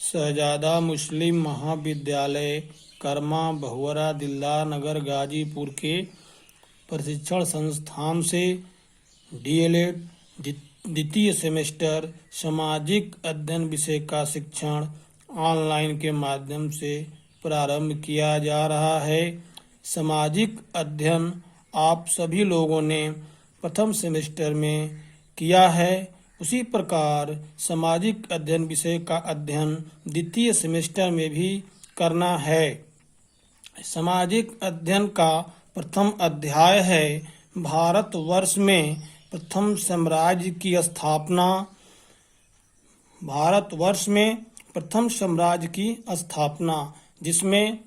शहजादा मुस्लिम महाविद्यालय कर्मा बहुवरा दिलदार नगर गाजीपुर के प्रशिक्षण संस्थान से डीएलएड द्वितीय सेमेस्टर सामाजिक अध्ययन विषय का शिक्षण ऑनलाइन के माध्यम से प्रारंभ किया जा रहा है। सामाजिक अध्ययन आप सभी लोगों ने प्रथम सेमेस्टर में किया है, उसी प्रकार सामाजिक अध्ययन विषय का अध्ययन द्वितीय सेमेस्टर में भी करना है। सामाजिक अध्ययन का प्रथम अध्याय है भारतवर्ष में प्रथम साम्राज्य की स्थापना। भारतवर्ष में प्रथम साम्राज्य की स्थापना, जिसमें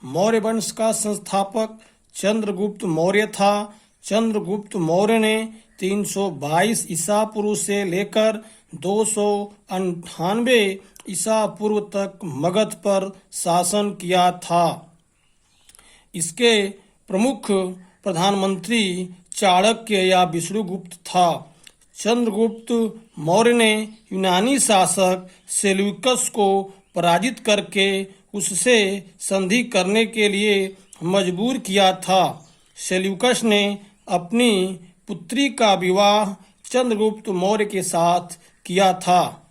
मौर्य वंश का संस्थापक चंद्रगुप्त मौर्य था। चंद्रगुप्त मौर्य ने 322 ईसा पूर्व से लेकर 298 ईसा पूर्व तक मगध पर शासन किया था। इसके प्रमुख प्रधानमंत्री चाणक्य या विष्णुगुप्त था। चंद्रगुप्त मौर्य ने यूनानी शासक सेल्यूकस को पराजित करके उससे संधि करने के लिए मजबूर किया था। सेल्यूकस ने अपनी पुत्री का विवाह चंद्रगुप्त मौर्य के साथ किया था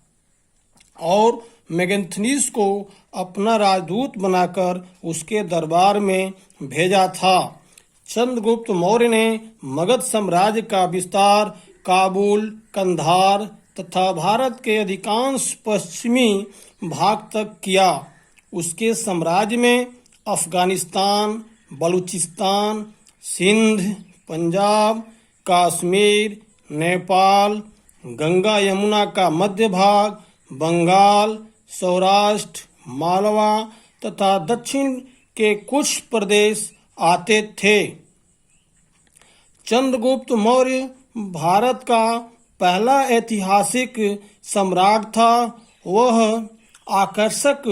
और मेगस्थनीज को अपना राजदूत बनाकर उसके दरबार में भेजा था। चंद्रगुप्त मौर्य ने मगध साम्राज्य का विस्तार काबुल, कंधार तथा भारत के अधिकांश पश्चिमी भाग तक किया। उसके साम्राज्य में अफगानिस्तान, बलूचिस्तान, सिंध, पंजाब, कश्मीर, नेपाल, गंगा यमुना का मध्य भाग, बंगाल, सौराष्ट्र, मालवा तथा दक्षिण के कुछ प्रदेश आते थे। चंद्रगुप्त मौर्य भारत का पहला ऐतिहासिक सम्राट था। वह आकर्षक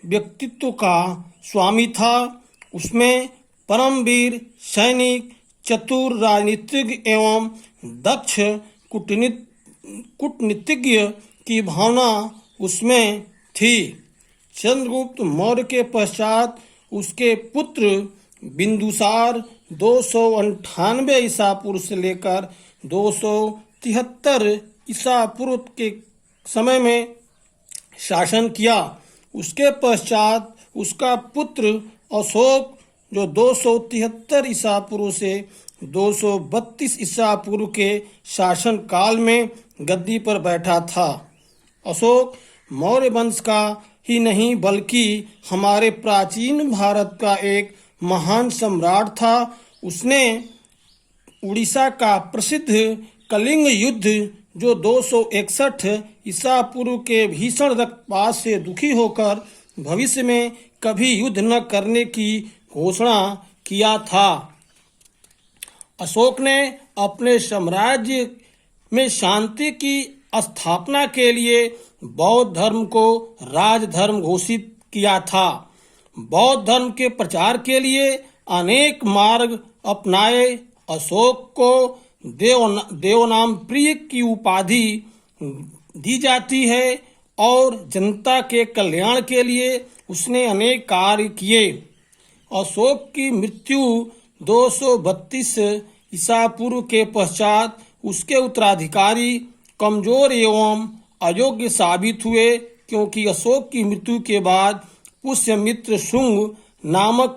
व्यक्तित्व का स्वामी था। उसमें परमवीर सैनिक, चतुर राजनीतिज्ञ एवं दक्ष कूटनीतिज्ञ की भावना उसमें थी। चंद्रगुप्त मौर्य के पश्चात उसके पुत्र बिंदुसार 298 ईसा पूर्व से लेकर 273 ईसा पूर्व के समय में शासन किया। उसके पश्चात उसका पुत्र अशोक जो 273 ईसा पूर्व से 232 ईसा पूर्व के शासन काल में गद्दी पर बैठा था। अशोक मौर्य वंश का ही नहीं बल्कि हमारे प्राचीन भारत का एक महान सम्राट था। उसने उड़ीसा का प्रसिद्ध कलिंग युद्ध जो 261 ईसा पूर्व के भीषण रक्तपात से दुखी होकर भविष्य में कभी युद्ध न करने की घोषणा किया था। अशोक ने अपने साम्राज्य में शांति की स्थापना के लिए बौद्ध धर्म को राजधर्म घोषित किया था। बौद्ध धर्म के प्रचार के लिए अनेक मार्ग अपनाए। अशोक को देवनाम प्रिय की उपाधि दी जाती है और जनता के कल्याण के लिए उसने अनेक कार्य किए। अशोक की मृत्यु 232 ईसा पूर्व के पश्चात उसके उत्तराधिकारी कमजोर एवं अयोग्य साबित हुए, क्योंकि अशोक की मृत्यु के बाद पुष्यमित्र शुंग नामक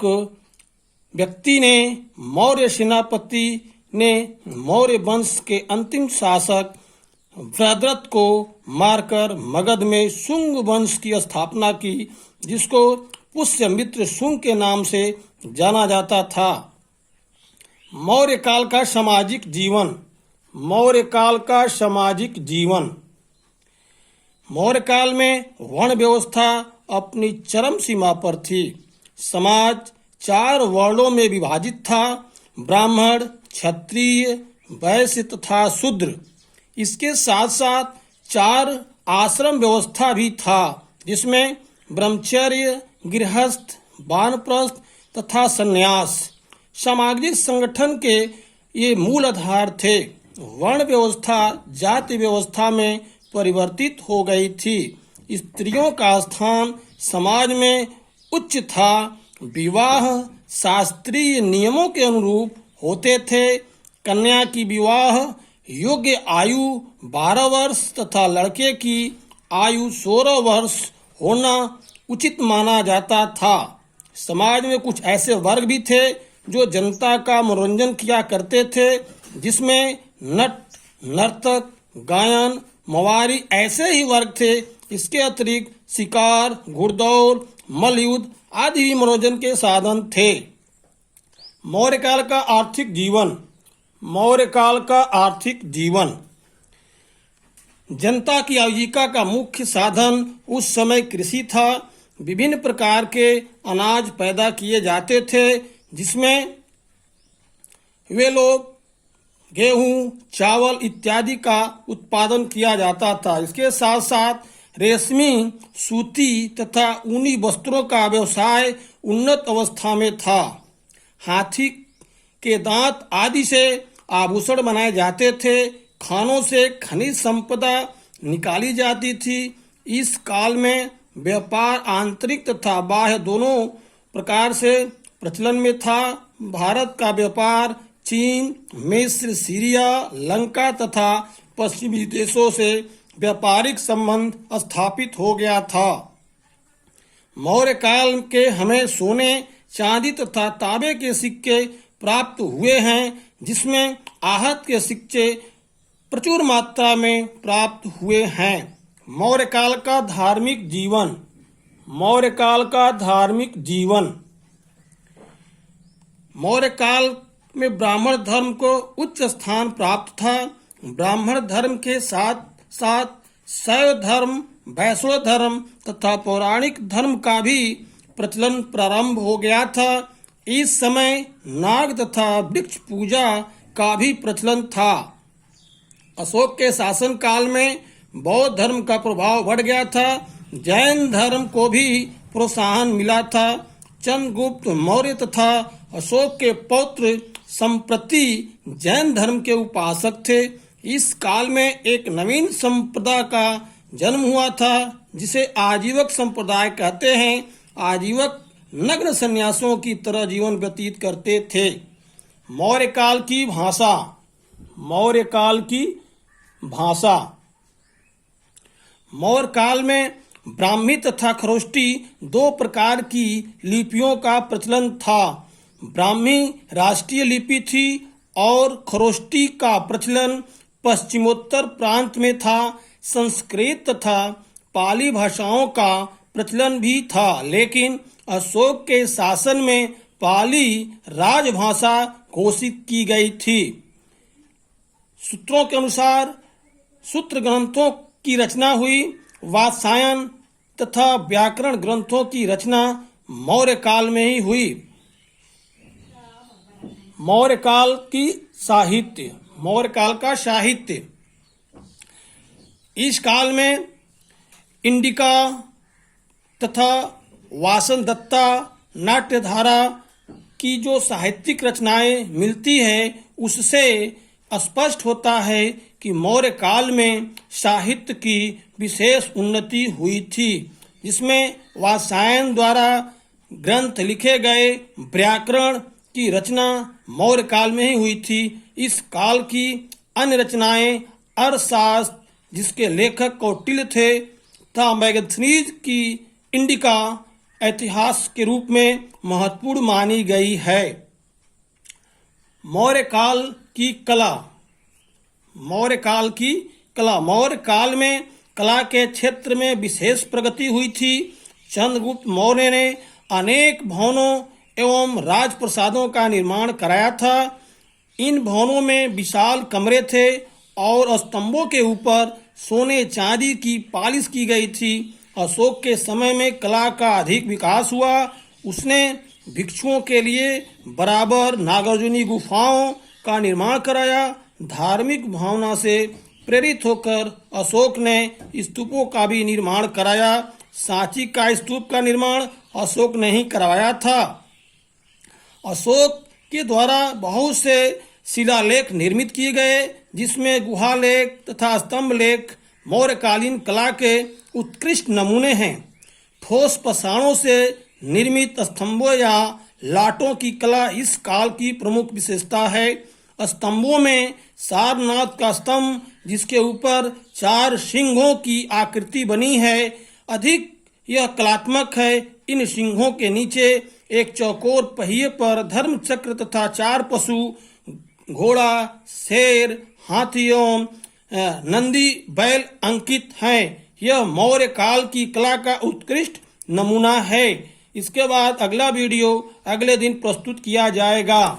व्यक्ति ने मौर्य सेनापति ने मौर्य वंश के अंतिम शासक बृहद्रथ को मारकर मगध में शुंग वंश की स्थापना की, जिसको पुष्यमित्र शुंग के नाम से जाना जाता था। मौर्य काल का सामाजिक जीवन। मौर्य काल का सामाजिक जीवन। मौर्य काल में वर्ण व्यवस्था अपनी चरम सीमा पर थी। समाज 4 वर्णों में विभाजित था: ब्राह्मण, क्षत्रिय, वैश्य तथा शूद्र। इसके साथ साथ 4 आश्रम व्यवस्था भी था, जिसमें ब्रह्मचर्य, गृहस्थ, वानप्रस्थ तथा संन्यास। सामाजिक संगठन के ये मूल आधार थे। वर्ण व्यवस्था जाति व्यवस्था में परिवर्तित हो गई थी। स्त्रियों का स्थान समाज में उच्च था। विवाह शास्त्रीय नियमों के अनुरूप होते थे। कन्या की विवाह योग्य आयु 12 वर्ष तथा लड़के की आयु 16 वर्ष होना उचित माना जाता था। समाज में कुछ ऐसे वर्ग भी थे जो जनता का मनोरंजन किया करते थे, जिसमें नट, नर्तक, गायन, मवारी ऐसे ही वर्ग थे। इसके अतिरिक्त शिकार, घुड़दौड़, मल्लयुद्ध आदि भी मनोरंजन के साधन थे। मौर्यकाल का आर्थिक जीवन। मौर्यकाल का आर्थिक जीवन जनता की आजीविका का मुख्य साधन उस समय कृषि था। विभिन्न प्रकार के अनाज पैदा किए जाते थे, जिसमें वे लोग गेहूं, चावल इत्यादि का उत्पादन किया जाता था। इसके साथ साथ रेशमी, सूती तथा ऊनी वस्त्रों का व्यवसाय उन्नत अवस्था में था। हाथी के दांत आदि से आभूषण बनाए जाते थे। खानों से खनिज संपदा निकाली जाती थी। इस काल में व्यापार आंतरिक तथा बाह्य दोनों प्रकार से प्रचलन में था। भारत का व्यापार चीन, मिस्र, सीरिया, लंका तथा पश्चिमी देशों से व्यापारिक संबंध स्थापित हो गया था। मौर्य काल के हमें सोने, चांदी तथा तांबे के सिक्के प्राप्त हुए हैं, जिसमें आहत के सिक्के प्रचुर मात्रा में प्राप्त हुए हैं। मौर्य काल का धार्मिक जीवन। मौर्य काल का धार्मिक जीवन मौर्य काल में ब्राह्मण धर्म को उच्च स्थान प्राप्त था। ब्राह्मण धर्म के साथ साथ शैव धर्म, वैष्णव धर्म तथा पौराणिक धर्म का भी प्रचलन प्रारंभ हो गया था। इस समय नाग तथा वृक्ष पूजा का भी प्रचलन था। अशोक के शासन काल में बौद्ध धर्म का प्रभाव बढ़ गया था। जैन धर्म को भी प्रोत्साहन मिला था। चंद्रगुप्त मौर्य तथा अशोक के पौत्र संप्रति जैन धर्म के उपासक थे। इस काल में एक नवीन संप्रदाय का जन्म हुआ था, जिसे आजीवक संप्रदाय कहते हैं। आजीवक नग्न सन्यासियों की तरह जीवन व्यतीत करते थे। मौर्य काल की भाषा। मौर्य काल की भाषा मौर्य काल में ब्राह्मी तथा खरोष्टी दो प्रकार की लिपियों का प्रचलन था। ब्राह्मी राष्ट्रीय लिपि थी और खरोष्टी का प्रचलन पश्चिमोत्तर प्रांत में था। संस्कृत तथा पाली भाषाओं का प्रचलन भी था, लेकिन अशोक के शासन में पाली राजभाषा घोषित की गई थी। सूत्रों के अनुसार सूत्र ग्रंथों की रचना हुई। वात्स्यायन तथा व्याकरण ग्रंथों की रचना मौर्य काल में ही हुई। मौर्य काल की साहित्य। मौर्य काल का साहित्य। इस काल में इंडिका तथा वासनदत्ता, नाट्यधारा की जो साहित्यिक रचनाएं मिलती हैं, उससे स्पष्ट होता है कि मौर्य काल में साहित्य की विशेष उन्नति हुई थी, जिसमें वात्स्यायन द्वारा ग्रंथ लिखे गए। व्याकरण की रचना मौर्य काल में ही हुई थी। इस काल की अन्य रचनाएं अर्थशास्त्र, जिसके लेखक कौटिल्य थे, तथा मैगथनीज की इंडिका इतिहास के रूप में महत्वपूर्ण मानी गई है। मौर्य काल की कला। मौर्य काल की कला। मौर्य काल में कला के क्षेत्र में विशेष प्रगति हुई थी। चंद्रगुप्त मौर्य ने अनेक भवनों एवं राजप्रसादों का निर्माण कराया था। इन भवनों में विशाल कमरे थे और स्तंभों के ऊपर सोने चांदी की पालिश की गई थी। अशोक के समय में कला का अधिक विकास हुआ। उसने भिक्षुओं के लिए बराबर नागार्जुनी गुफाओं का निर्माण कराया। धार्मिक भावना से प्रेरित होकर अशोक ने स्तूपों का भी निर्माण कराया। सांची का स्तूप का निर्माण अशोक ने ही करवाया था। अशोक के द्वारा बहुत से शिलालेख निर्मित किए गए, जिसमें गुहा लेख तथा स्तंभ लेख मौर्यकालीन कला के उत्कृष्ट नमूने हैं। ठोस पाषाणों से निर्मित स्तंभों या लाटों की कला इस काल की प्रमुख विशेषता है। स्तंभों में सारनाथ का स्तंभ, जिसके ऊपर 4 सिंहों की आकृति बनी है, अधिक यह कलात्मक है। इन सिंहों के नीचे एक चौकोर पहिए पर धर्म चक्र तथा 4 पशु, घोड़ा, शेर, हाथी एवं नंदी बैल अंकित हैं। यह मौर्य काल की कला का उत्कृष्ट नमूना है। इसके बाद अगला वीडियो अगले दिन प्रस्तुत किया जाएगा।